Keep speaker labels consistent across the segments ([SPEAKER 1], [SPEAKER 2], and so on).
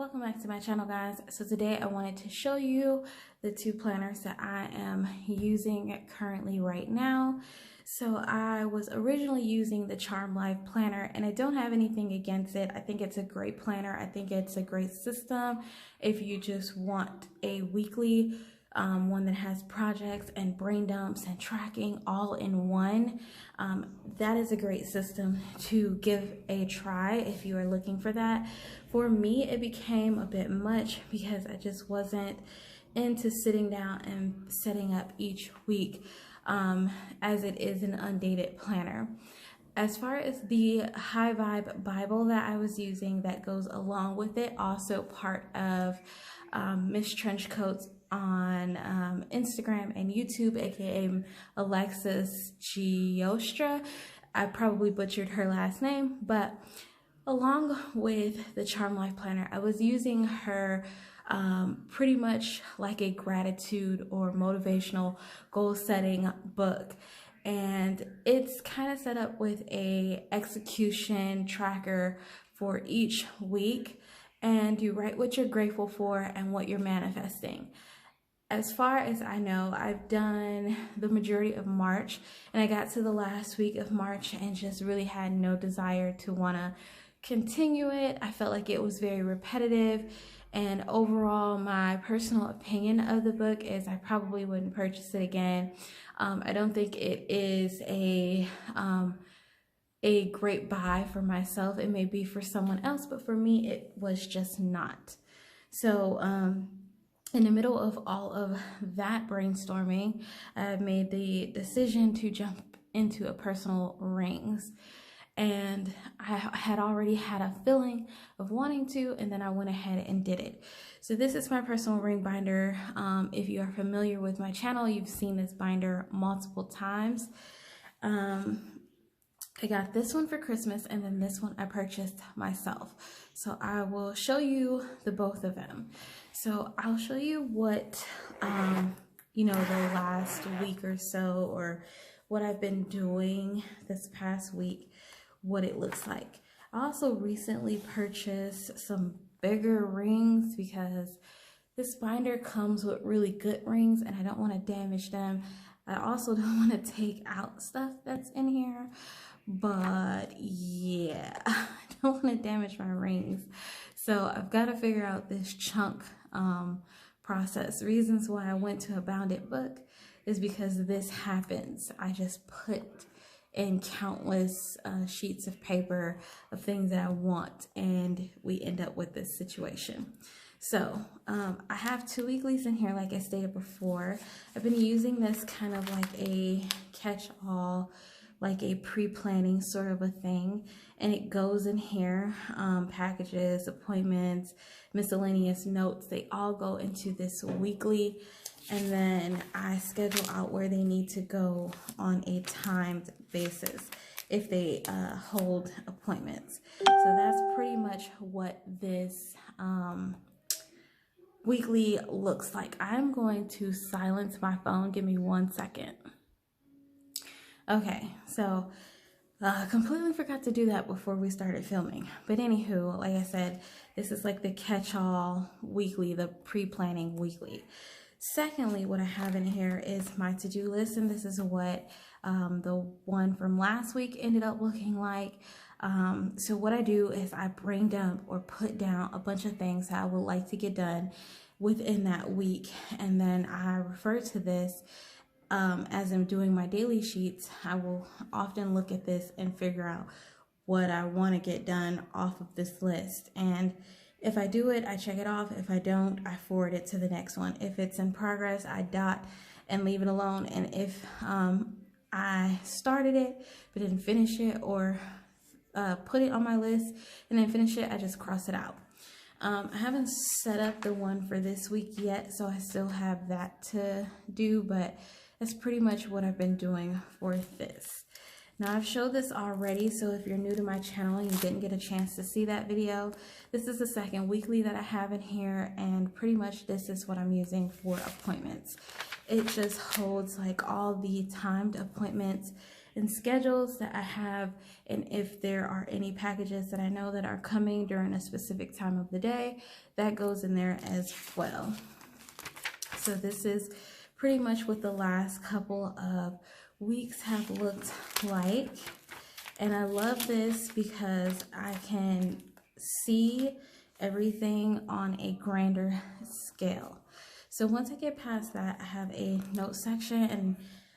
[SPEAKER 1] Welcome back to my channel, guys. So today I wanted to show you the two planners that I am using currently right now. So I was originally using the Charm Life planner, and I don't have anything against it. I think it's a great planner. I think it's a great system if you just want a weekly one that has projects and brain dumps and tracking all in one. That is a great system to give a try if you are looking for that. For me, it became a bit much because I just wasn't into sitting down and setting up each week as it is an undated planner. As far as the High Vibe Bible that I was using that goes along with it, also part of Miss Trenchcoats on Instagram and YouTube, aka Alexis Giostra. I probably butchered her last name, but along with the Charm Life planner, I was using her pretty much like a gratitude or motivational goal setting book. And it's kind of set up with a execution tracker for each week, and you write what you're grateful for and what you're manifesting. As far as I know, I've done the majority of March, and I got to the last week of March and just really had no desire to want to continue it. I felt like it was very repetitive, and overall my personal opinion of the book is I probably wouldn't purchase it again. I don't think it is a great buy for myself. It may be for someone else, but for me it was just not. So in the middle of all of that brainstorming, I made the decision to jump into a personal rings. And I had already had a feeling of wanting to, and then I went ahead and did it. So this is my personal ring binder. If you are familiar with my channel, you've seen this binder multiple times. I got this one for Christmas, and then this one I purchased myself. So I will show you the both of them. So I'll show you what, the last week or so, or what I've been doing this past week, what it looks like. I also recently purchased some bigger rings because this binder comes with really good rings and I don't want to damage them. I also don't want to take out stuff that's in here, but yeah, I don't want to damage my rings. So I've got to figure out this chunk process. Reasons why I went to a bounded book is because this happens. I just put in countless sheets of paper of things that I want, and we end up with this situation. So I have 2 weeklies in here, like I stated before. I've been using this kind of like a catch-all, like a pre-planning sort of a thing, and it goes in here. Packages, appointments, miscellaneous notes, they all go into this weekly, and then I schedule out where they need to go on a timed basis if they hold appointments. So that's pretty much what this weekly looks like. I'm going to silence my phone. Give me 1 second. Okay, so completely forgot to do that before we started filming. But anywho, like I said, this is like the catch-all weekly, the pre-planning weekly. Secondly, what I have in here is my to-do list, and this is what the one from last week ended up looking like. So what I do is I brain dump or put down a bunch of things that I would like to get done within that week, and then I refer to this as I'm doing my daily sheets. I will often look at this and figure out what I want to get done off of this list, and if I do it, I check it off. If I don't, I forward it to the next one. If it's in progress, I dot and leave it alone. And if I started it but didn't finish it, or put it on my list and then finish it, I just cross it out. I haven't set up the one for this week yet, so I still have that to do, but that's pretty much what I've been doing for this. Now, I've showed this already, so if you're new to my channel and you didn't get a chance to see that video, this is the second weekly that I have in here, and pretty much this is what I'm using for appointments. It just holds like all the timed appointments and schedules that I have, and if there are any packages that I know that are coming during a specific time of the day, that goes in there as well. So this is pretty much what the last couple of weeks have looked like. And I love this because I can see everything on a grander scale. So once I get past that, I have a note section, and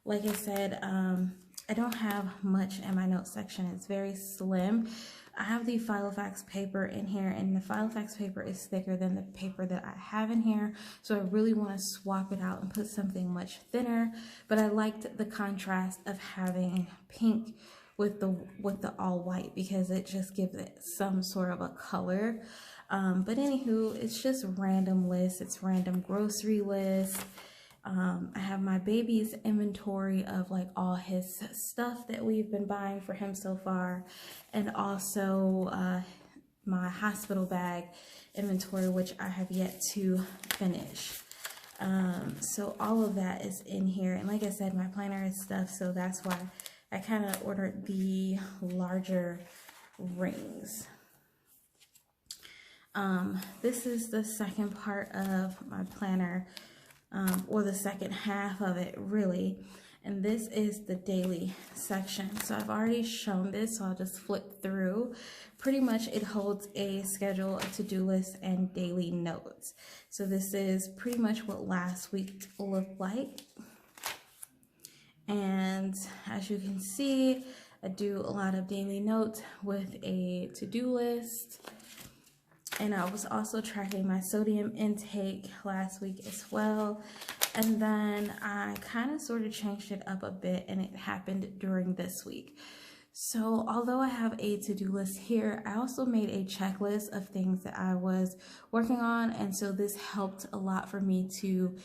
[SPEAKER 1] like I said, I don't have much in my note section. It's very slim. I have the Filofax paper in here, and the Filofax paper is thicker than the paper that I have in here, so I really want to swap it out and put something much thinner. But I liked the contrast of having pink with the all white, because it just gives it some sort of a color. But anywho, it's just random lists. It's random grocery lists. I have my baby's inventory of like all his stuff that we've been buying for him so far, and also my hospital bag inventory, which I have yet to finish. So all of that is in here, and like I said, my planner is stuffed, so that's why I kind of ordered the larger rings. This is the second part of my planner, or the second half of it really, and this is the daily section. So I've already shown this, so I'll just flip through. Pretty much it holds a schedule, a to-do list, and daily notes. So this is pretty much what last week looked like. And as you can see, I do a lot of daily notes with a to-do list. And I was also tracking my sodium intake last week as well. And then I kind of sort of changed it up a bit, and it happened during this week. So although I have a to-do list here, I also made a checklist of things that I was working on. And so this helped a lot for me to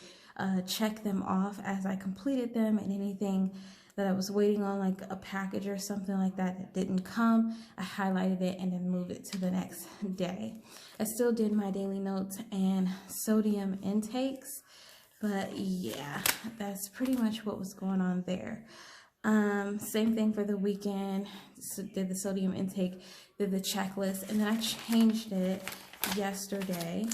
[SPEAKER 1] check them off as I completed them, and anything that I was waiting on, like a package or something like that that didn't come, I highlighted it and then moved it to the next day. I still did my daily notes and sodium intakes, but yeah, that's pretty much what was going on there. Same thing for the weekend. So did the sodium intake, did the checklist, and then I changed it yesterday.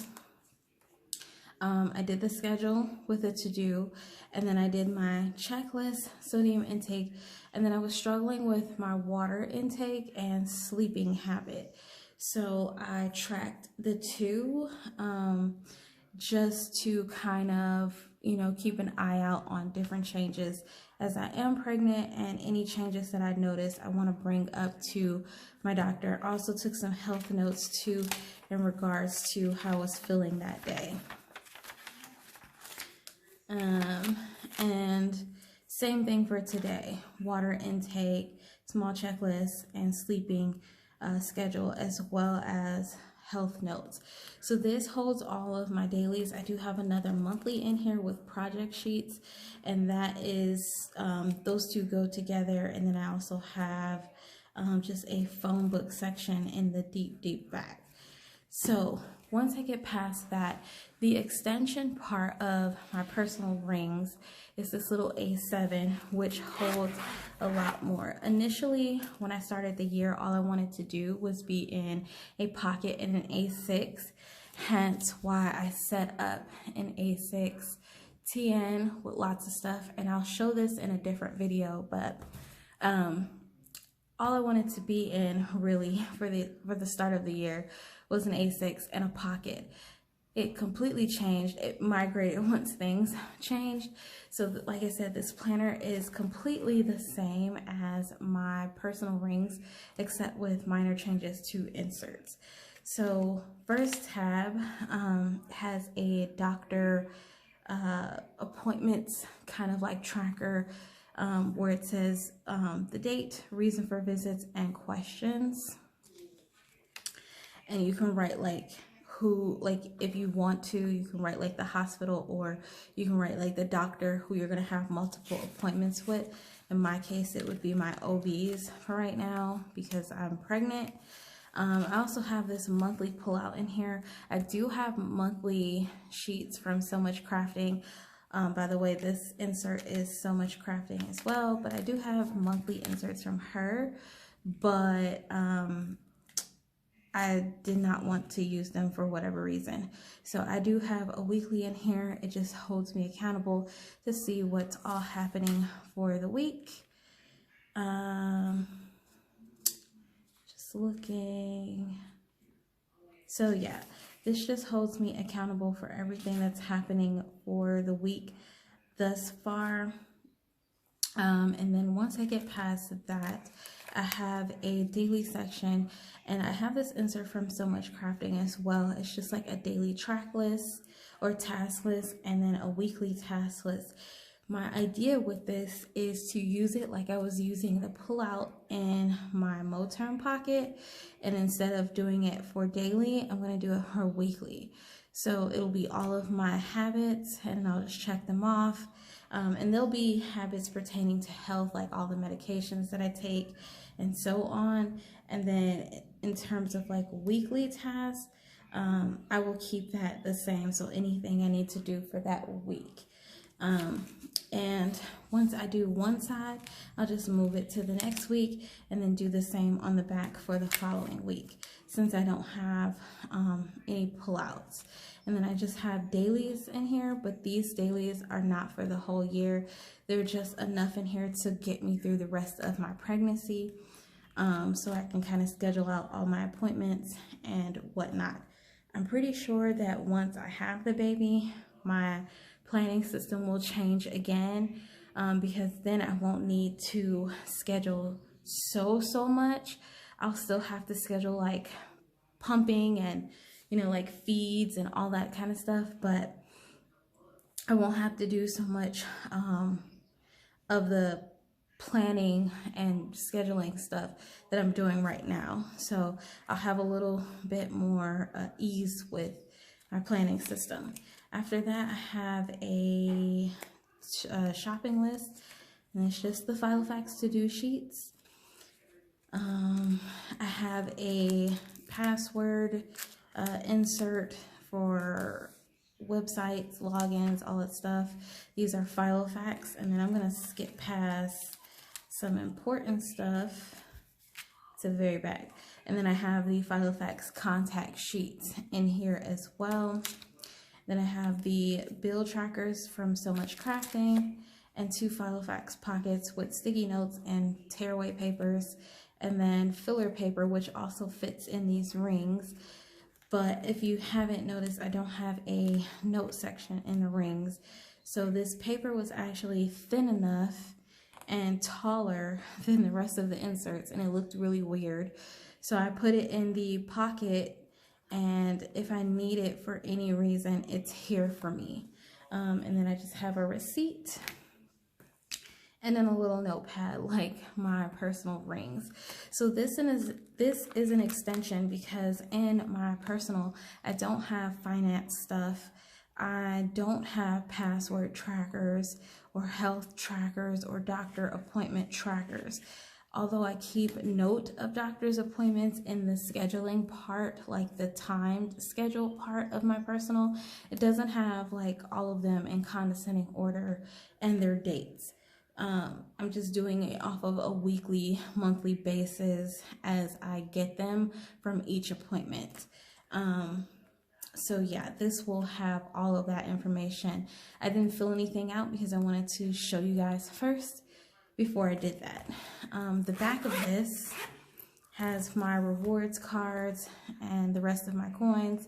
[SPEAKER 1] I did the schedule with a to-do, and then I did my checklist, sodium intake, and then I was struggling with my water intake and sleeping habit. So I tracked the two, just to kind of, you know, keep an eye out on different changes as I am pregnant, and any changes that I noticed I want to bring up to my doctor. I also took some health notes too in regards to how I was feeling that day. And same thing for today, water intake, small checklist, and sleeping schedule, as well as health notes. So this holds all of my dailies. I do have another monthly in here with project sheets, and that is, those two go together. And then I also have just a phone book section in the deep back. So once I get past that, the extension part of my personal rings is this little A7, which holds a lot more. Initially, when I started the year, all I wanted to do was be in a pocket in an A6, hence why I set up an A6 TN with lots of stuff, and I'll show this in a different video, but all I wanted to be in really for the start of the year was an A6 and a pocket. It completely changed. It migrated once things changed. So like I said, this planner is completely the same as my personal rings, except with minor changes to inserts. So first tab has a doctor appointments kind of like tracker, where it says the date, reason for visits, and questions. And you can write like who, like if you want to, you can write like the hospital, or you can write like the doctor who you're going to have multiple appointments with. In my case, it would be my OBs for right now because I'm pregnant. I also have this monthly pullout in here. I do have monthly sheets from So Much Crafting. By the way, this insert is So Much Crafting as well, but I do have monthly inserts from her, but I did not want to use them for whatever reason. So I do have a weekly in here. It just holds me accountable to see what's all happening for the week. Just looking. So yeah, this just holds me accountable for everything that's happening for the week thus far. And then once I get past that, I have a daily section, and I have this insert from So Much Crafting as well. It's just like a daily track list or task list, and then a weekly task list. My idea with this is to use it like I was using the pullout in my Moterm pocket, and instead of doing it for daily, I'm going to do it for weekly. So it'll be all of my habits, and I'll just check them off. And there'll be habits pertaining to health, like all the medications that I take and so on. And then in terms of like weekly tasks, I will keep that the same. So anything I need to do for that week. And once I do one side, I'll just move it to the next week and then do the same on the back for the following week, since I don't have any pullouts. And then I just have dailies in here, but these dailies are not for the whole year. They're just enough in here to get me through the rest of my pregnancy, so I can kind of schedule out all my appointments and whatnot. I'm pretty sure that once I have the baby, my planning system will change again, because then I won't need to schedule so much. I'll still have to schedule like pumping and, you know, like feeds and all that kind of stuff, but I won't have to do so much of the planning and scheduling stuff that I'm doing right now. So I'll have a little bit more ease with my planning system. After that, I have a shopping list, and it's just the Filofax to-do sheets. I have a password insert for websites, logins, all that stuff. These are Filofax, and then I'm going to skip past some important stuff to the very back. And then I have the Filofax contact sheets in here as well. Then I have the bill trackers from So Much Crafting, and 2 Filofax pockets with sticky notes and tearaway papers, and then filler paper, which also fits in these rings. But if you haven't noticed, I don't have a note section in the rings. So this paper was actually thin enough and taller than the rest of the inserts, and it looked really weird. So I put it in the pocket, and if I need it for any reason, it's here for me. And then I just have a receipt, and then a little notepad like my personal rings. So this is an extension, because in my personal, I don't have finance stuff. I don't have password trackers or health trackers or doctor appointment trackers. Although I keep note of doctor's appointments in the scheduling part, like the timed schedule part of my personal, it doesn't have like all of them in condescending order and their dates. I'm just doing it off of a weekly, monthly basis as I get them from each appointment. So yeah, this will have all of that information. I didn't fill anything out because I wanted to show you guys first before I did that. The back of this has my rewards cards and the rest of my coins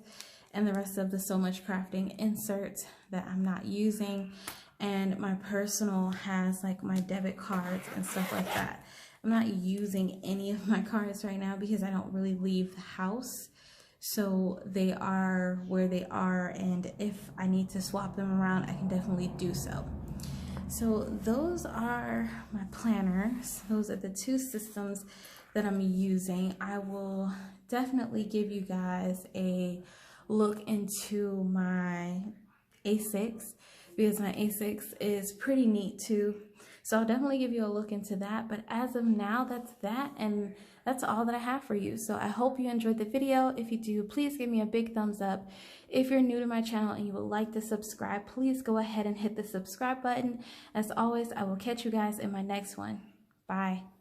[SPEAKER 1] and the rest of the So Much Crafting inserts that I'm not using. And my personal has like my debit cards and stuff like that. I'm not using any of my cards right now because I don't really leave the house. So they are where they are, and if I need to swap them around, I can definitely do so. So those are my planners. Those are the 2 systems that I'm using. I will definitely give you guys a look into my A6, because my A6 is pretty neat too. So I'll definitely give you a look into that. But as of now, that's that, and that's all that I have for you. So I hope you enjoyed the video. If you do, please give me a big thumbs up. If you're new to my channel and you would like to subscribe, please go ahead and hit the subscribe button. As always, I will catch you guys in my next one. Bye.